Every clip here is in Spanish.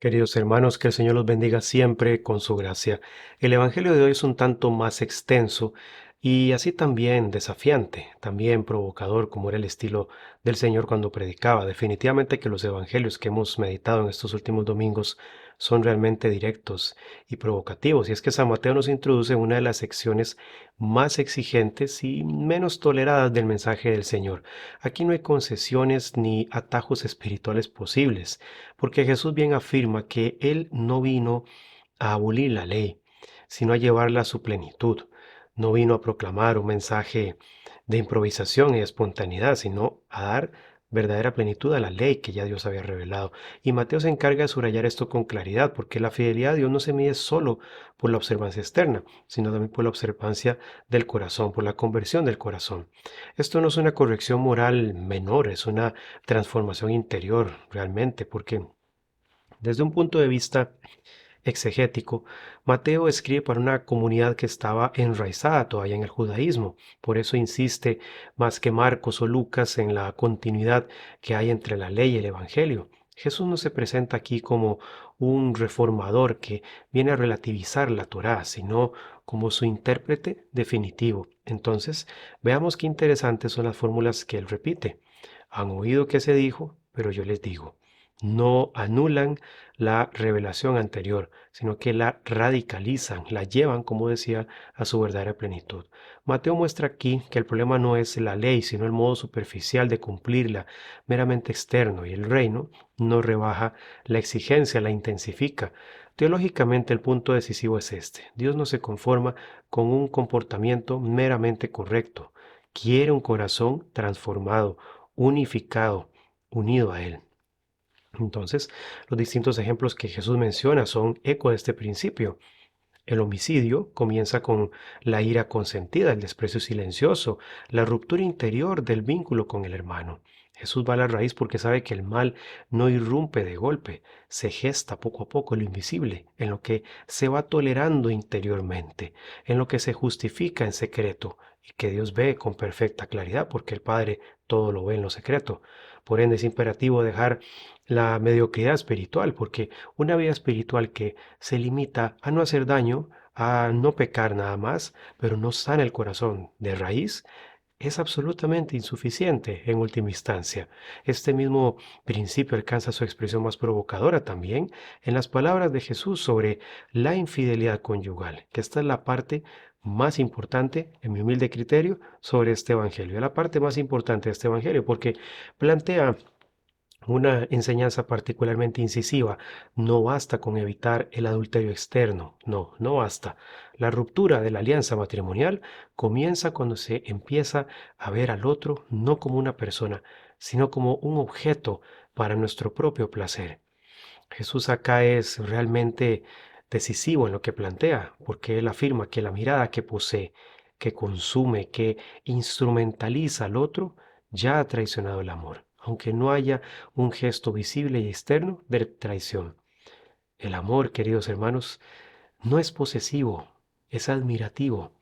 Queridos hermanos, que el Señor los bendiga siempre con su gracia. El Evangelio de hoy es un tanto más extenso y así también desafiante, también provocador, como era el estilo del Señor cuando predicaba. Definitivamente que los evangelios que hemos meditado en estos últimos domingos son realmente directos y provocativos. Y es que San Mateo nos introduce en una de las secciones más exigentes y menos toleradas del mensaje del Señor. Aquí no hay concesiones ni atajos espirituales posibles porque Jesús bien afirma que Él no vino a abolir la ley, sino a llevarla a su plenitud. No vino a proclamar un mensaje de improvisación y espontaneidad, sino a dar verdadera plenitud a la ley que ya Dios había revelado. Y Mateo se encarga de subrayar esto con claridad, porque la fidelidad a Dios no se mide solo por la observancia externa, sino también por la observancia del corazón, por la conversión del corazón. Esto no es una corrección moral menor, es una transformación interior realmente, porque desde un punto de vista exegético, Mateo escribe para una comunidad que estaba enraizada todavía en el judaísmo. Por eso insiste más que Marcos o Lucas en la continuidad que hay entre la ley y el evangelio. Jesús no se presenta aquí como un reformador que viene a relativizar la Torá, sino como su intérprete definitivo. Entonces, veamos qué interesantes son las fórmulas que él repite. Han oído que se dijo, pero yo les digo. No anulan la revelación anterior, sino que la radicalizan, la llevan, como decía, a su verdadera plenitud. Mateo muestra aquí que el problema no es la ley, sino el modo superficial de cumplirla, meramente externo, y el reino no rebaja la exigencia, la intensifica. Teológicamente el punto decisivo es este. Dios no se conforma con un comportamiento meramente correcto. Quiere un corazón transformado, unificado, unido a Él. Entonces, los distintos ejemplos que Jesús menciona son eco de este principio. El homicidio comienza con la ira consentida, el desprecio silencioso, la ruptura interior del vínculo con el hermano. Jesús va a la raíz porque sabe que el mal no irrumpe de golpe, se gesta poco a poco en lo invisible, en lo que se va tolerando interiormente, en lo que se justifica en secreto y que Dios ve con perfecta claridad porque el Padre todo lo ve en lo secreto. Por ende es imperativo dejar la mediocridad espiritual porque una vida espiritual que se limita a no hacer daño, a no pecar nada más, pero no sana el corazón de raíz, es absolutamente insuficiente en última instancia. Este mismo principio alcanza su expresión más provocadora también en las palabras de Jesús sobre la infidelidad conyugal, que esta es la parte más importante, en mi humilde criterio, sobre este evangelio. Es la parte más importante de este evangelio porque plantea una enseñanza particularmente incisiva. No basta con evitar el adulterio externo. No, no basta. La ruptura de la alianza matrimonial comienza cuando se empieza a ver al otro no como una persona, sino como un objeto para nuestro propio placer. Jesús acá es realmente decisivo en lo que plantea, porque él afirma que la mirada que posee, que consume, que instrumentaliza al otro, ya ha traicionado el amor, aunque no haya un gesto visible y externo de traición. El amor, queridos hermanos, no es posesivo, es admirativo,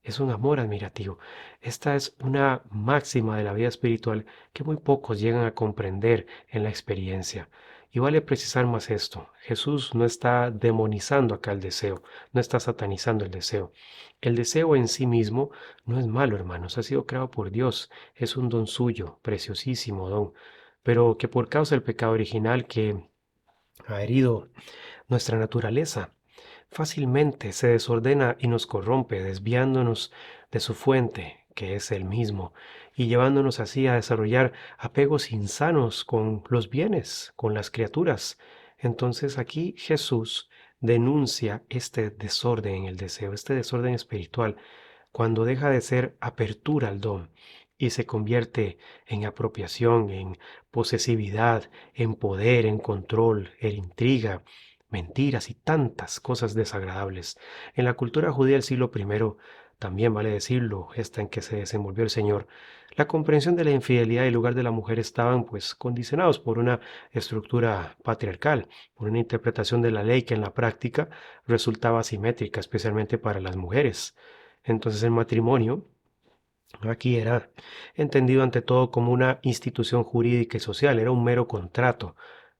es un amor admirativo. Esta es una máxima de la vida espiritual que muy pocos llegan a comprender en la experiencia. Y vale precisar más esto. Jesús no está demonizando acá el deseo, no está satanizando el deseo. El deseo en sí mismo no es malo, hermanos, ha sido creado por Dios, es un don suyo, preciosísimo don, pero que por causa del pecado original que ha herido nuestra naturaleza, fácilmente se desordena y nos corrompe, desviándonos de su fuente, que es el mismo, y llevándonos así a desarrollar apegos insanos con los bienes, con las criaturas. Entonces aquí Jesús denuncia este desorden en el deseo, este desorden espiritual, cuando deja de ser apertura al don y se convierte en apropiación, en posesividad, en poder, en control, en intriga, mentiras y tantas cosas desagradables. En la cultura judía del siglo primero, también vale decirlo, esta en que se desenvolvió el Señor, la comprensión de la infidelidad y el lugar de la mujer estaban pues condicionados por una estructura patriarcal, por una interpretación de la ley que en la práctica resultaba asimétrica, especialmente para las mujeres. Entonces el matrimonio aquí era entendido ante todo como una institución jurídica y social, era un mero contrato,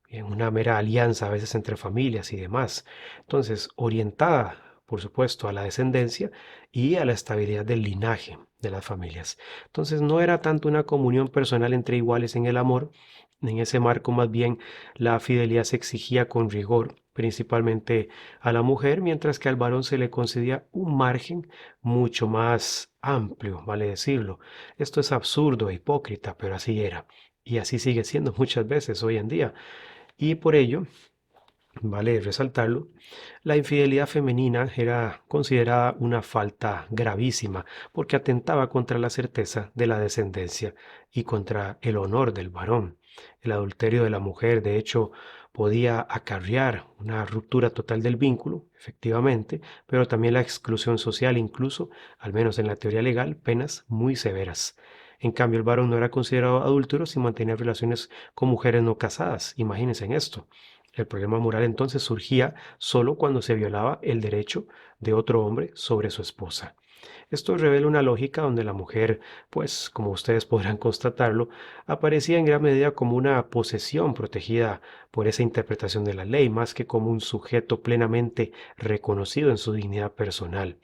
en una mera alianza a veces entre familias y demás. Entonces, orientada, por supuesto, a la descendencia y a la estabilidad del linaje de las familias. Entonces, no era tanto una comunión personal entre iguales en el amor, en ese marco más bien la fidelidad se exigía con rigor, principalmente a la mujer, mientras que al varón se le concedía un margen mucho más amplio, vale decirlo. Esto es absurdo e hipócrita, pero así era. Y así sigue siendo muchas veces hoy en día. Y por ello, vale resaltarlo, la infidelidad femenina era considerada una falta gravísima porque atentaba contra la certeza de la descendencia y contra el honor del varón. El adulterio de la mujer, de hecho, podía acarrear una ruptura total del vínculo, efectivamente, pero también la exclusión social, incluso, al menos en la teoría legal, penas muy severas. En cambio, el varón no era considerado adúltero si mantenía relaciones con mujeres no casadas. Imagínense en esto. El problema moral entonces surgía solo cuando se violaba el derecho de otro hombre sobre su esposa. Esto revela una lógica donde la mujer, pues como ustedes podrán constatarlo, aparecía en gran medida como una posesión protegida por esa interpretación de la ley, más que como un sujeto plenamente reconocido en su dignidad personal.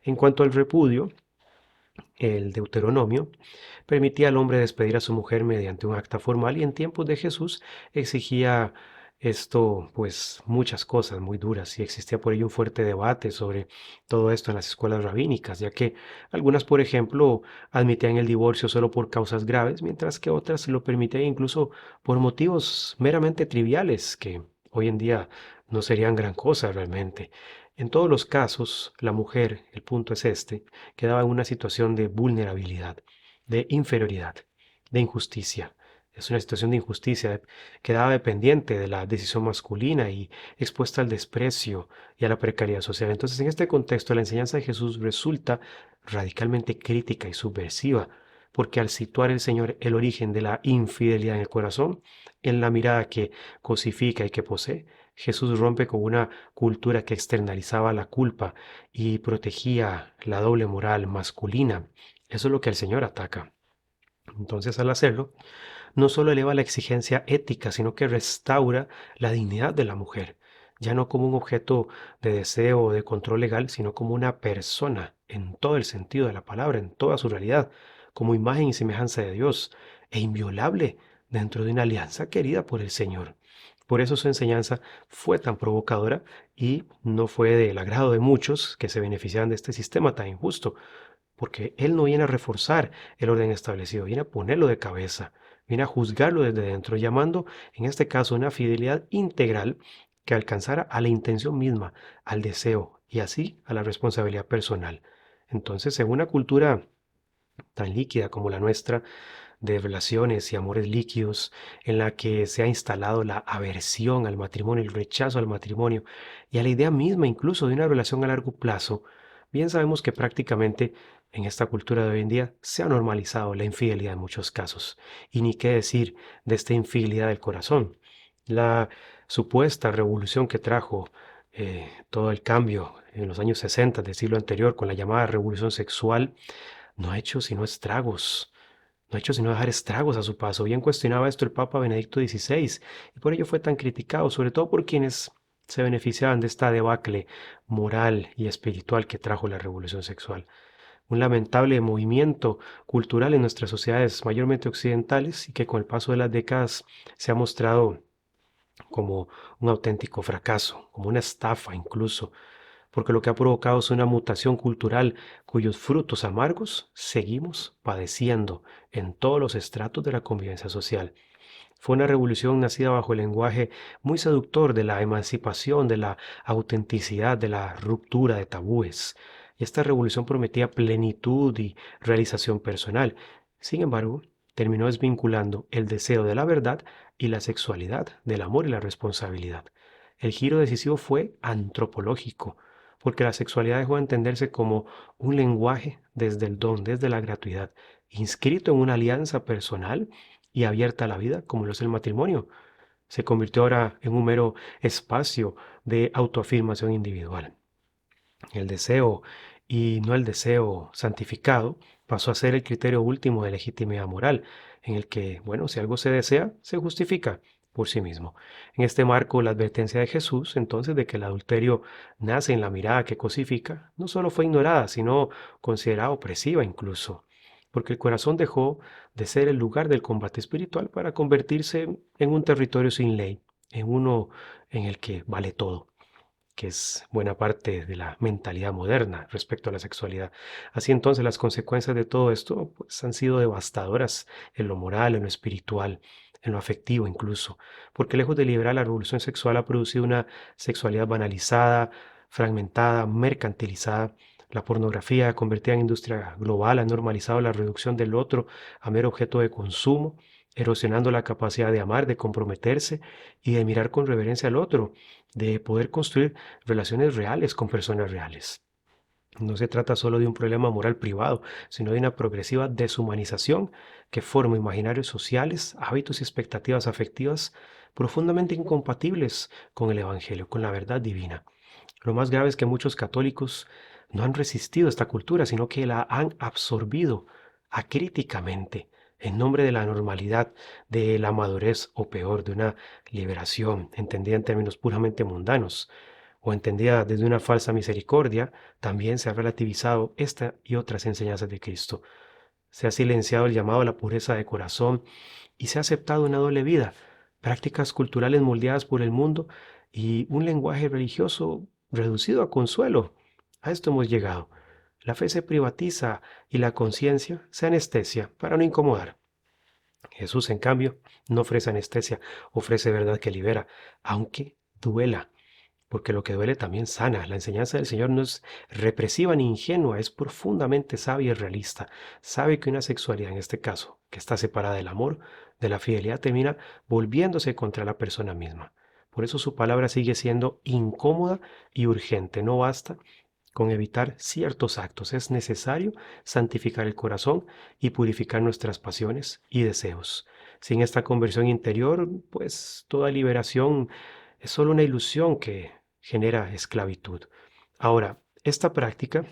En cuanto al repudio, el Deuteronomio permitía al hombre despedir a su mujer mediante un acta formal y en tiempos de Jesús exigía esto, pues muchas cosas muy duras y existía por ello un fuerte debate sobre todo esto en las escuelas rabínicas, ya que algunas, por ejemplo, admitían el divorcio solo por causas graves, mientras que otras lo permitían incluso por motivos meramente triviales, que hoy en día no serían gran cosa realmente. En todos los casos, la mujer, el punto es este, quedaba en una situación de vulnerabilidad, de inferioridad, de injusticia. Es una situación de injusticia, quedaba dependiente de la decisión masculina y expuesta al desprecio y a la precariedad social. Entonces, en este contexto, la enseñanza de Jesús resulta radicalmente crítica y subversiva, porque al situar el Señor el origen de la infidelidad en el corazón, en la mirada que cosifica y que posee, Jesús rompe con una cultura que externalizaba la culpa y protegía la doble moral masculina. Eso es lo que el Señor ataca. Entonces, al hacerlo, no solo eleva la exigencia ética, sino que restaura la dignidad de la mujer, ya no como un objeto de deseo o de control legal, sino como una persona en todo el sentido de la palabra, en toda su realidad, como imagen y semejanza de Dios, e inviolable dentro de una alianza querida por el Señor. Por eso su enseñanza fue tan provocadora y no fue del agrado de muchos que se beneficiaban de este sistema tan injusto, porque Él no viene a reforzar el orden establecido, viene a ponerlo de cabeza, viene a juzgarlo desde dentro, llamando en este caso una fidelidad integral que alcanzara a la intención misma, al deseo y así a la responsabilidad personal. Entonces, en una cultura tan líquida como la nuestra, de relaciones y amores líquidos, en la que se ha instalado la aversión al matrimonio, el rechazo al matrimonio y a la idea misma incluso de una relación a largo plazo, bien sabemos que prácticamente en esta cultura de hoy en día se ha normalizado la infidelidad en muchos casos. Y ni qué decir de esta infidelidad del corazón. La supuesta revolución que trajo todo el cambio en los años 60 del siglo anterior con la llamada revolución sexual no ha hecho sino estragos, no ha hecho sino dejar estragos a su paso. Bien cuestionaba esto el Papa Benedicto XVI y por ello fue tan criticado, sobre todo por quienes se beneficiaban de esta debacle moral y espiritual que trajo la revolución sexual. Un lamentable movimiento cultural en nuestras sociedades mayormente occidentales y que con el paso de las décadas se ha mostrado como un auténtico fracaso, como una estafa incluso, porque lo que ha provocado es una mutación cultural cuyos frutos amargos seguimos padeciendo en todos los estratos de la convivencia social. Fue una revolución nacida bajo el lenguaje muy seductor de la emancipación, de la autenticidad, de la ruptura de tabúes. Y esta revolución prometía plenitud y realización personal. Sin embargo, terminó desvinculando el deseo de la verdad y la sexualidad del amor y la responsabilidad. El giro decisivo fue antropológico, porque la sexualidad dejó de entenderse como un lenguaje desde el don, desde la gratuidad, inscrito en una alianza personal y abierta a la vida, como lo es el matrimonio. Se convirtió ahora en un mero espacio de autoafirmación individual. El deseo, y no el deseo santificado, pasó a ser el criterio último de legitimidad moral, en el que, bueno, si algo se desea, se justifica, por sí mismo. En este marco, la advertencia de Jesús, entonces, de que el adulterio nace en la mirada que cosifica, no solo fue ignorada, sino considerada opresiva incluso, porque el corazón dejó de ser el lugar del combate espiritual para convertirse en un territorio sin ley, en uno en el que vale todo, que es buena parte de la mentalidad moderna respecto a la sexualidad. Así entonces las consecuencias de todo esto pues, han sido devastadoras en lo moral, en lo espiritual, en lo afectivo incluso, porque lejos de liberar la revolución sexual ha producido una sexualidad banalizada, fragmentada, mercantilizada. La pornografía, convertida en industria global, ha normalizado la reducción del otro a mero objeto de consumo, erosionando la capacidad de amar, de comprometerse y de mirar con reverencia al otro, de poder construir relaciones reales con personas reales. No se trata solo de un problema moral privado, sino de una progresiva deshumanización que forma imaginarios sociales, hábitos y expectativas afectivas profundamente incompatibles con el Evangelio, con la verdad divina. Lo más grave es que muchos católicos no han resistido esta cultura, sino que la han absorbido acríticamente en nombre de la normalidad, de la madurez o peor, de una liberación, entendida en términos puramente mundanos o entendida desde una falsa misericordia. También se ha relativizado esta y otras enseñanzas de Cristo. Se ha silenciado el llamado a la pureza de corazón y se ha aceptado una doble vida, prácticas culturales moldeadas por el mundo y un lenguaje religioso reducido a consuelo. A esto hemos llegado. La fe se privatiza y la conciencia se anestesia para no incomodar. Jesús, en cambio, no ofrece anestesia, ofrece verdad que libera, aunque duela, porque lo que duele también sana. La enseñanza del Señor no es represiva ni ingenua, es profundamente sabia y realista. Sabe que una sexualidad, en este caso, que está separada del amor, de la fidelidad, termina volviéndose contra la persona misma. Por eso su palabra sigue siendo incómoda y urgente. No basta con evitar ciertos actos. Es necesario santificar el corazón y purificar nuestras pasiones y deseos. Sin esta conversión interior, pues toda liberación es solo una ilusión que genera esclavitud. Ahora, esta práctica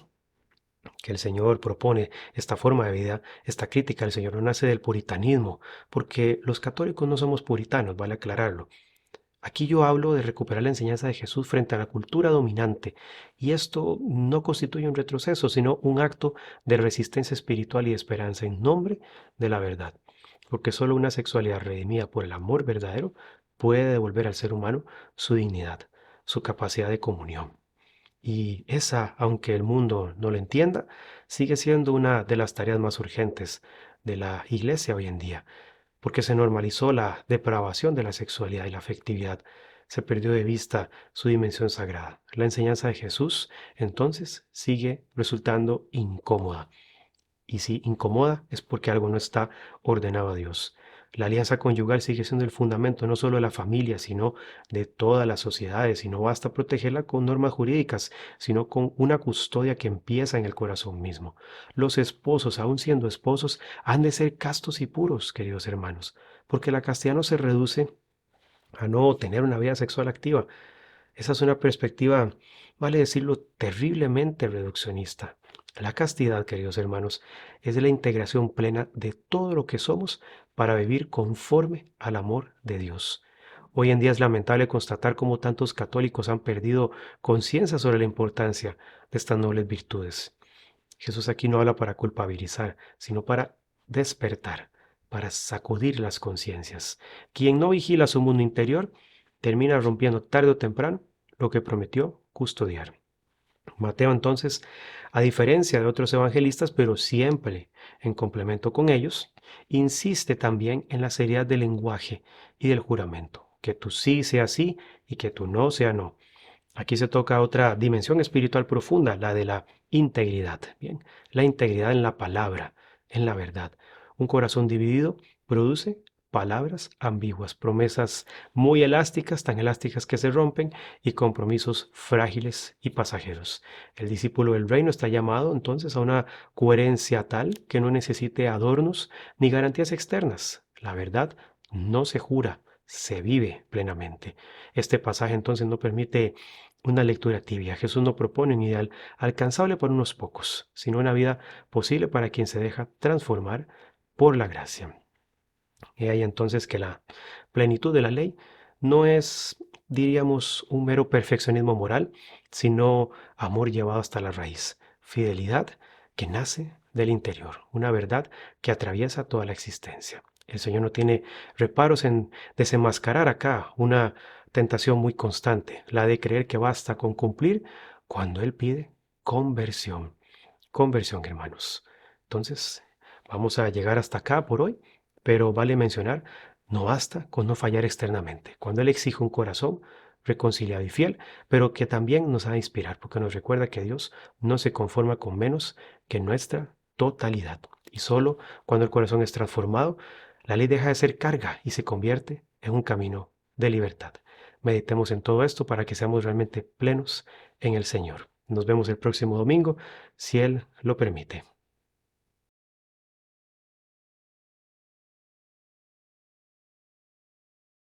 que el Señor propone, esta forma de vida, esta crítica del Señor no nace del puritanismo, porque los católicos no somos puritanos, vale aclararlo. Aquí yo hablo de recuperar la enseñanza de Jesús frente a la cultura dominante, y esto no constituye un retroceso, sino un acto de resistencia espiritual y de esperanza en nombre de la verdad, porque solo una sexualidad redimida por el amor verdadero puede devolver al ser humano su dignidad, su capacidad de comunión. Y esa, aunque el mundo no lo entienda, sigue siendo una de las tareas más urgentes de la iglesia hoy en día, porque se normalizó la depravación de la sexualidad y la afectividad. Se perdió de vista su dimensión sagrada. La enseñanza de Jesús, entonces, sigue resultando incómoda. Y si incomoda es porque algo no está ordenado a Dios. La alianza conyugal sigue siendo el fundamento no solo de la familia, sino de todas las sociedades, y no basta protegerla con normas jurídicas, sino con una custodia que empieza en el corazón mismo. Los esposos, aun siendo esposos, han de ser castos y puros, queridos hermanos, porque la castidad no se reduce a no tener una vida sexual activa. Esa es una perspectiva, vale decirlo, terriblemente reduccionista. La castidad, queridos hermanos, es la integración plena de todo lo que somos para vivir conforme al amor de Dios. Hoy en día es lamentable constatar cómo tantos católicos han perdido conciencia sobre la importancia de estas nobles virtudes. Jesús aquí no habla para culpabilizar, sino para despertar, para sacudir las conciencias. Quien no vigila su mundo interior termina rompiendo tarde o temprano lo que prometió custodiar. Mateo entonces, a diferencia de otros evangelistas, pero siempre en complemento con ellos, insiste también en la seriedad del lenguaje y del juramento, que tu sí sea sí y que tu no sea no. Aquí se toca otra dimensión espiritual profunda, la de la integridad. Bien, la integridad en la palabra, en la verdad. Un corazón dividido produce palabras ambiguas, promesas muy elásticas, tan elásticas que se rompen, y compromisos frágiles y pasajeros. El discípulo del reino está llamado entonces a una coherencia tal que no necesite adornos ni garantías externas. La verdad no se jura, se vive plenamente. Este pasaje entonces no permite una lectura tibia. Jesús no propone un ideal alcanzable para unos pocos, sino una vida posible para quien se deja transformar por la gracia. He ahí entonces que la plenitud de la ley no es, diríamos, un mero perfeccionismo moral, sino amor llevado hasta la raíz, fidelidad que nace del interior, una verdad que atraviesa toda la existencia. El Señor no tiene reparos en desenmascarar acá una tentación muy constante, la de creer que basta con cumplir cuando Él pide conversión. Conversión, hermanos. Entonces, vamos a llegar hasta acá por hoy, pero vale mencionar, no basta con no fallar externamente. Cuando Él exige un corazón reconciliado y fiel, pero que también nos ha de inspirar, porque nos recuerda que Dios no se conforma con menos que nuestra totalidad. Y solo cuando el corazón es transformado, la ley deja de ser carga y se convierte en un camino de libertad. Meditemos en todo esto para que seamos realmente plenos en el Señor. Nos vemos el próximo domingo si Él lo permite.